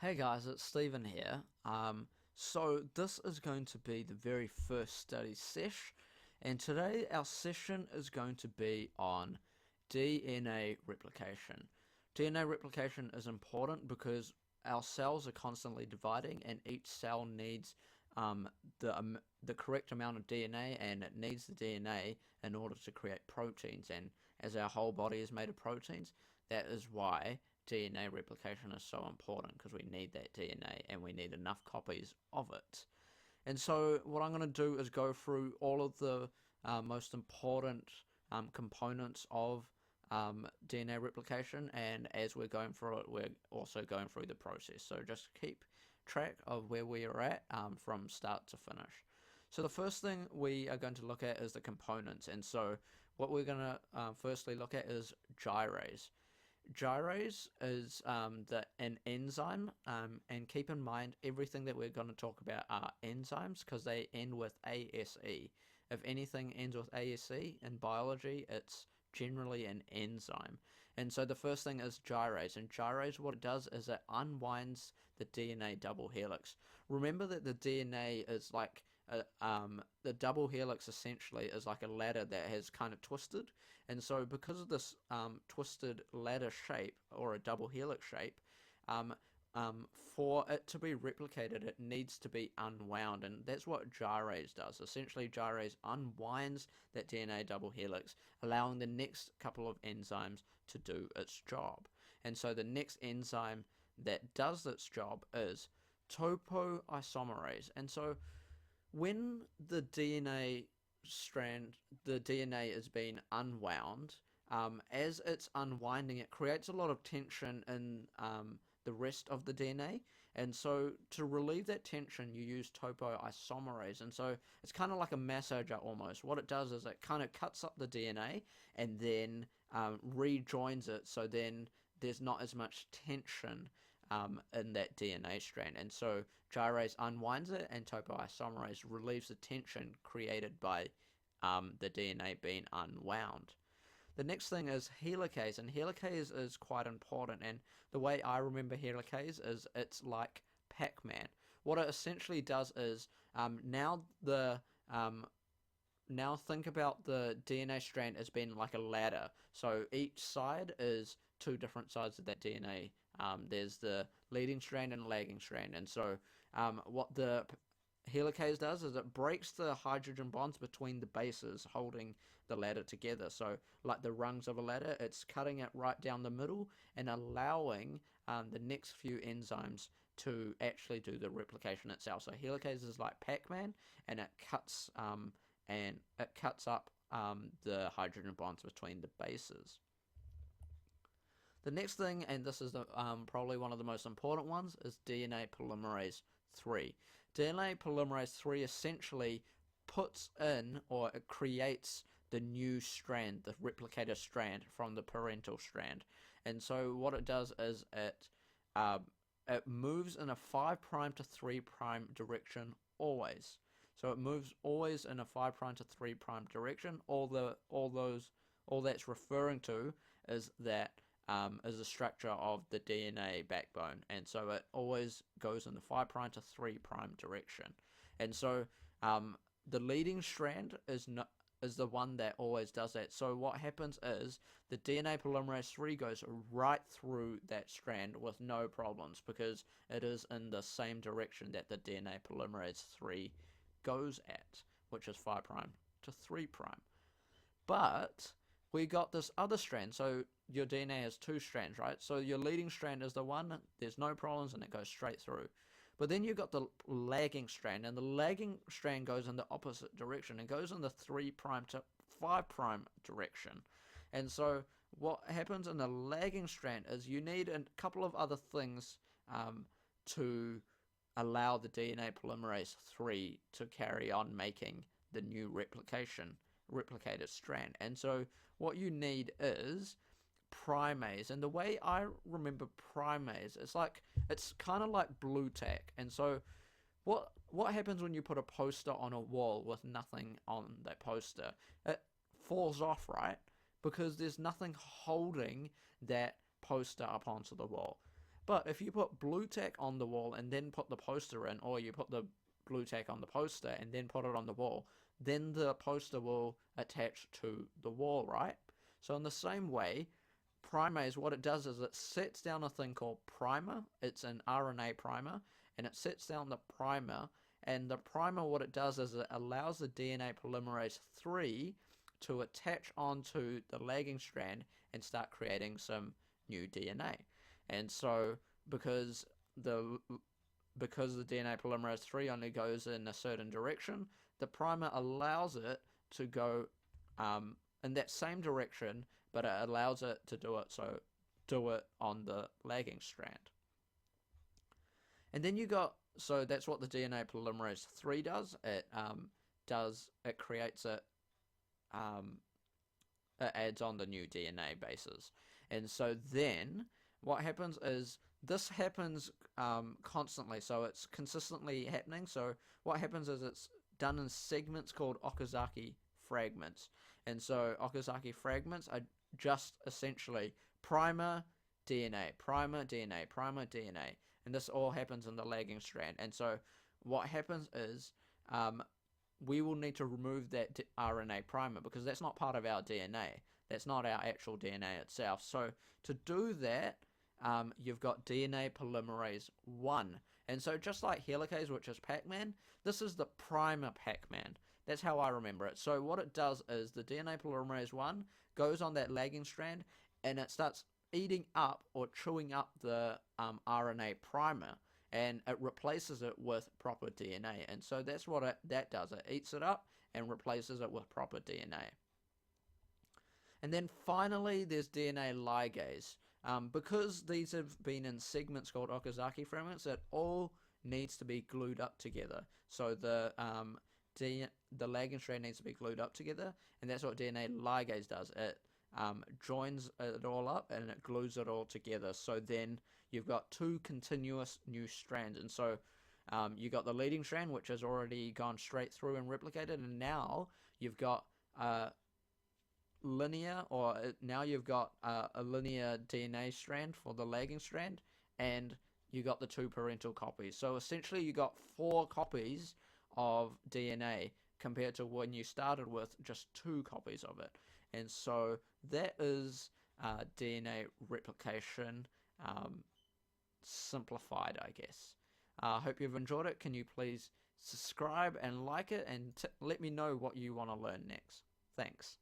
Hey guys, it's Stephen here. So this is going to be the very first study sesh, and today our session is going to be on DNA replication. DNA replication is important because our cells are constantly dividing, and each cell needs um, the correct amount of DNA, and it needs the DNA in order to create proteins. And as our whole body is made of proteins, that is why DNA replication is so important, because we need that DNA and we need enough copies of it. And so what I'm going to do is go through all of the most important components of DNA replication, and as we're going through it, we're also going through the process. So just keep track of where we are at from start to finish. So the first thing we are going to look at is the components, and so what we're going to firstly look at is gyrase. Gyrase is an enzyme, and keep in mind everything that we're going to talk about are enzymes because they end with ASE. If anything ends with ASE in biology, it's generally an enzyme. And so the first thing is gyrase, and gyrase, what it does is it unwinds the DNA double helix. Remember that the DNA is like the double helix essentially is like a ladder that has kind of twisted, and so because of this twisted ladder shape or a double helix shape, um, for it to be replicated, it needs to be unwound, and that's what gyrase does. Essentially, gyrase unwinds that DNA double helix, allowing the next couple of enzymes to do its job. And so the next enzyme that does its job is topoisomerase. And so when the DNA is being unwound, as it's unwinding, it creates a lot of tension in the rest of the DNA. And so to relieve that tension, you use topoisomerase. And so it's kind of like a massager almost. What it does is it kind of cuts up the DNA and then rejoins it, so then there's not as much tension in that DNA strand. And so gyrase unwinds it, and topoisomerase relieves the tension created by the DNA being unwound. The next thing is helicase, and helicase is quite important. And the way I remember helicase is it's like Pac-Man. What it essentially does is um, now think about the DNA strand as being like a ladder. So each side is two different sides of that DNA. There's the leading strand and lagging strand. And so what the helicase does is it breaks the hydrogen bonds between the bases holding the ladder together. So like the rungs of a ladder, it's cutting it right down the middle and allowing the next few enzymes to actually do the replication itself. So helicase is like Pac-Man, and it cuts up the hydrogen bonds between the bases. The next thing, and this is probably one of the most important ones, is DNA polymerase 3. DNA polymerase 3 essentially puts in, or it creates the new strand, the replicator strand from the parental strand. And so what it does is it moves in a 5' to 3' direction always. So it moves always in a 5' to 3' direction. All that's referring to is that is the structure of the DNA backbone, and so it always goes in the 5' to 3' direction. And so the leading strand is the one that always does that. So what happens is the DNA polymerase 3 goes right through that strand with no problems, because it is in the same direction that the DNA polymerase 3 goes at, which is 5' to 3'. But we got this other strand. So your DNA has two strands, right? So your leading strand is the one, there's no problems, and it goes straight through. But then you've got the lagging strand, and the lagging strand goes in the opposite direction. It goes in the 3' to 5' direction. And so what happens in the lagging strand is you need a couple of other things to allow the DNA polymerase 3 to carry on making the new replicated strand. And so what you need is primase. And the way I remember primase, it's kind of like blue tack. And so what happens when you put a poster on a wall with nothing on that poster? It falls off, right? Because there's nothing holding that poster up onto the wall. But if you put blue tack on the wall and then put the poster in, or you put the blue tack on the poster and then put it on the wall, then the poster will attach to the wall, right? So in the same way, primase, what it does is it sets down a thing called primer. It's an RNA primer, and it sets down the primer. And the primer, what it does is it allows the DNA polymerase 3 to attach onto the lagging strand and start creating some new DNA. And so because the DNA polymerase 3 only goes in a certain direction, the primer allows it to go in that same direction, but it allows it to do it on the lagging strand. And then you got, so that's what the DNA polymerase 3 does. It creates it, it adds on the new DNA bases. And so then what happens is this happens constantly, so it's consistently happening. So what happens is it's done in segments called Okazaki fragments. And so Okazaki fragments are just essentially primer, DNA, primer, DNA, primer, DNA. And this all happens in the lagging strand. And so what happens is we will need to remove that RNA primer because that's not part of our DNA. That's not our actual DNA itself. So to do that, you've got DNA polymerase 1. And so just like helicase, which is Pac-Man, this is the primer Pac-Man. That's how I remember it. So what it does is the DNA polymerase 1 goes on that lagging strand and it starts eating up or chewing up the RNA primer, and it replaces it with proper DNA. And so that's what that does. It eats it up and replaces it with proper DNA. And then finally, there's DNA ligase. Because these have been in segments called Okazaki fragments, it all needs to be glued up together. So the lagging strand needs to be glued up together, and that's what DNA ligase does. It joins it all up and it glues it all together. So then you've got two continuous new strands. And so you've got the leading strand, which has already gone straight through and replicated, and now you've got linear, or now you've got a linear DNA strand for the lagging strand, and you got the two parental copies. So essentially you got 4 copies of DNA compared to when you started with just 2 copies of it. And so that is DNA replication simplified, I guess. I hope you've enjoyed it. Can you please subscribe and like it, and let me know what you want to learn next. Thanks.